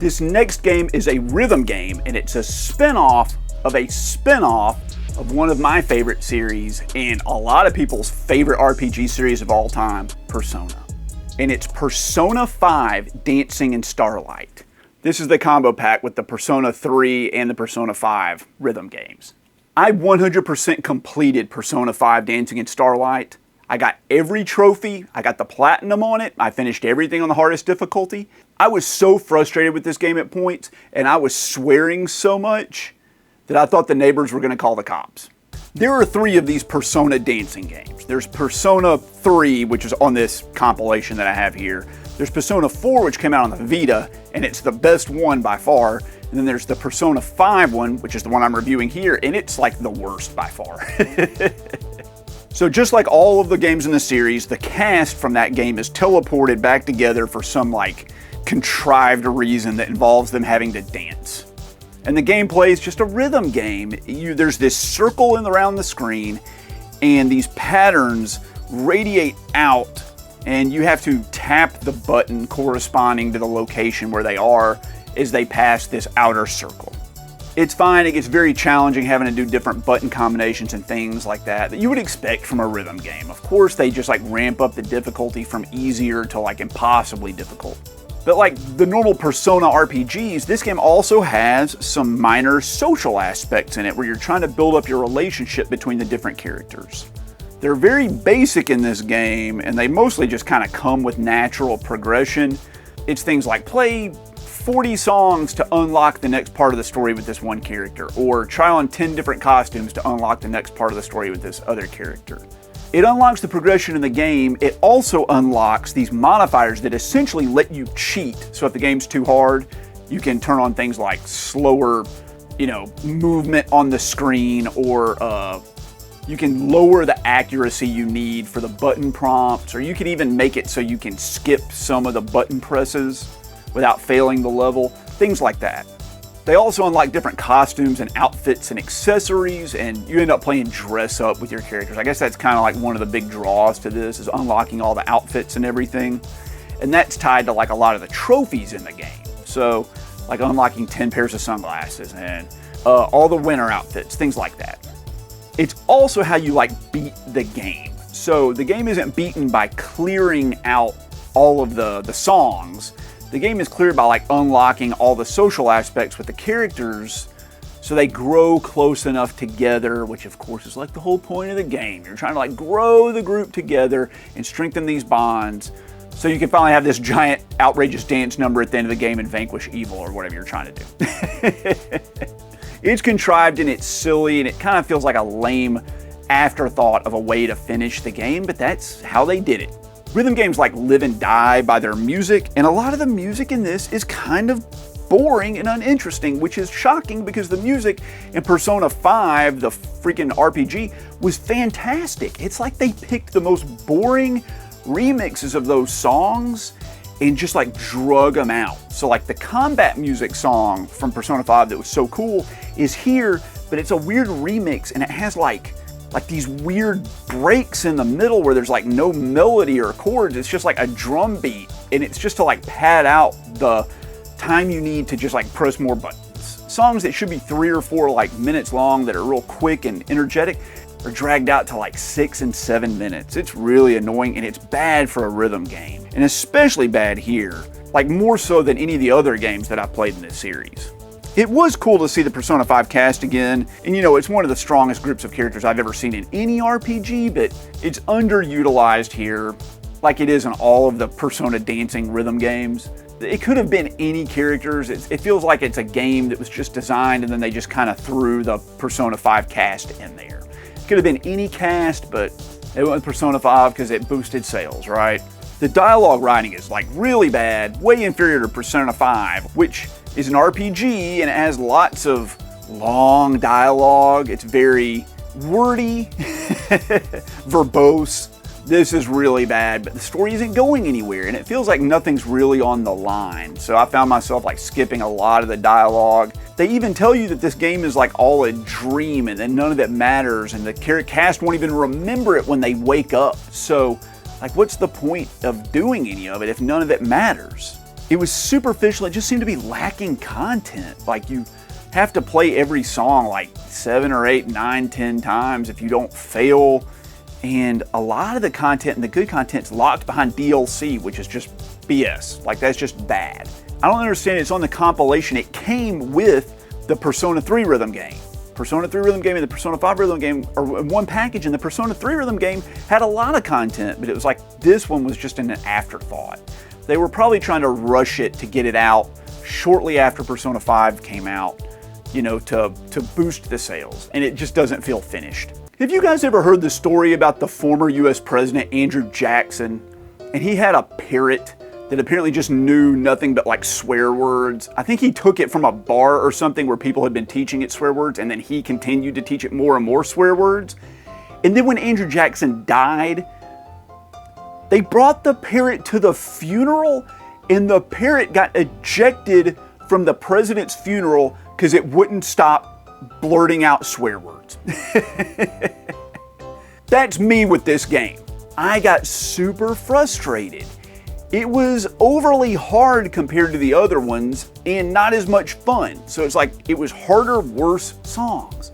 This next game is a rhythm game, and it's a spin-off of a spin-off of one of my favorite series and a lot of people's favorite RPG series of all time, Persona. And it's Persona 5 Dancing in Starlight. This is the combo pack with the Persona 3 and the Persona 5 rhythm games. I 100% completed Persona 5 Dancing in Starlight. I got every trophy, I got the platinum on it, I finished everything on the hardest difficulty. I was so frustrated with this game at points, and I was swearing so much that I thought the neighbors were going to call the cops. There are 3 of these Persona dancing games. There's Persona 3, which is on this compilation that I have here. There's Persona 4, which came out on the Vita, and it's the best one by far. And then there's the Persona 5 one, which is the one I'm reviewing here, and it's like the worst by far. So just like all of the games in the series, the cast from that game is teleported back together for some like contrived reason that involves them having to dance. And the gameplay is just a rhythm game. There's this circle around the screen, and these patterns radiate out, and you have to tap the button corresponding to the location where they are as they pass this outer circle. It's fine, it gets very challenging having to do different button combinations and things like that you would expect from a rhythm game. Of course, they just like ramp up the difficulty from easier to like impossibly difficult. But like the normal Persona RPGs, this game also has some minor social aspects in it where you're trying to build up your relationship between the different characters. They're very basic in this game, and they mostly just kind of come with natural progression. It's things like play 40 songs to unlock the next part of the story with this one character, or try on 10 different costumes to unlock the next part of the story with this other character. It unlocks the progression in the game. It also unlocks these modifiers that essentially let you cheat. So if the game's too hard, you can turn on things like slower, movement on the screen, or you can lower the accuracy you need for the button prompts, or you can even make it so you can skip some of the button presses without failing the level, things like that. They also unlock different costumes and outfits and accessories, and you end up playing dress up with your characters. I guess that's kind of like one of the big draws to this, is unlocking all the outfits and everything. And that's tied to like a lot of the trophies in the game. So like unlocking 10 pairs of sunglasses and all the winter outfits, things like that. It's also how you like beat the game. So the game isn't beaten by clearing out all of the songs. The game is cleared by like unlocking all the social aspects with the characters so they grow close enough together, which of course is like the whole point of the game. You're trying to like grow the group together and strengthen these bonds so you can finally have this giant outrageous dance number at the end of the game and vanquish evil or whatever you're trying to do. It's contrived and it's silly and it kind of feels like a lame afterthought of a way to finish the game, but that's how they did it. Rhythm games like live and die by their music, and a lot of the music in this is kind of boring and uninteresting, which is shocking because the music in Persona 5, the freaking RPG, was fantastic. It's like they picked the most boring remixes of those songs and just like drug them out. So like the combat music song from Persona 5 that was so cool is here, but it's a weird remix, and it has like these weird breaks in the middle where there's like no melody or chords. It's just like a drum beat, and it's just to like pad out the time you need to just like press more buttons. Songs that should be 3 or 4 like minutes long that are real quick and energetic are dragged out to like 6 and 7 minutes. It's really annoying, and it's bad for a rhythm game, and especially bad here, like more so than any of the other games that I've played in this series. It was cool to see the Persona 5 cast again, and it's one of the strongest groups of characters I've ever seen in any RPG, but it's underutilized here, like it is in all of the Persona dancing rhythm games. It could have been any characters. It feels like it's a game that was just designed and then they just kind of threw the Persona 5 cast in there. It could have been any cast, but they went with Persona 5 because it boosted sales, right? The dialogue writing is like really bad, way inferior to Persona 5, which is an RPG, and it has lots of long dialogue. It's very wordy, verbose. This is really bad, but the story isn't going anywhere, and it feels like nothing's really on the line. So I found myself like skipping a lot of the dialogue. They even tell you that this game is like all a dream, and then none of it matters, and the cast won't even remember it when they wake up. So like, what's the point of doing any of it if none of it matters? It was superficial. It just seemed to be lacking content. Like, you have to play every song like 7 or 8, 9, 10 times if you don't fail. And a lot of the content and the good content's locked behind DLC, which is just BS. Like, that's just bad. I don't understand. It's on the compilation. It came with the Persona 3 rhythm game. Persona 3 rhythm game and the Persona 5 rhythm game are in one package, and the Persona 3 rhythm game had a lot of content, but it was like this one was just an afterthought. They were probably trying to rush it to get it out shortly after Persona 5 came out, you know, to boost the sales, and it just doesn't feel finished. Have you guys ever heard the story about the former US President Andrew Jackson? And he had a parrot that apparently just knew nothing but like swear words. I think he took it from a bar or something where people had been teaching it swear words, and then he continued to teach it more and more swear words. And then when Andrew Jackson died, they brought the parrot to the funeral, and the parrot got ejected from the president's funeral because it wouldn't stop blurting out swear words. That's me with this game. I got super frustrated. It was overly hard compared to the other ones and not as much fun. So it's like it was harder, worse songs.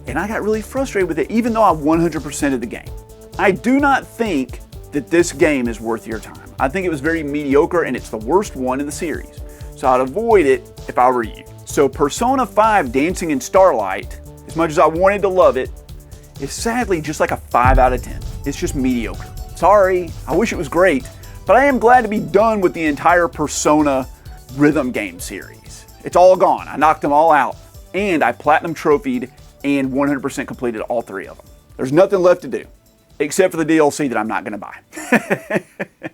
And I got really frustrated with it, even though I 100%ed the game. I do not think that this game is worth your time. I think it was very mediocre, and it's the worst one in the series. So I'd avoid it if I were you. So Persona 5 Dancing in Starlight, as much as I wanted to love it, is sadly just like a 5 out of 10. It's just mediocre. Sorry, I wish it was great. But I am glad to be done with the entire Persona rhythm game series. It's all gone. I knocked them all out. And I platinum trophied and 100% completed all 3 of them. There's nothing left to do, except for the DLC that I'm not going to buy.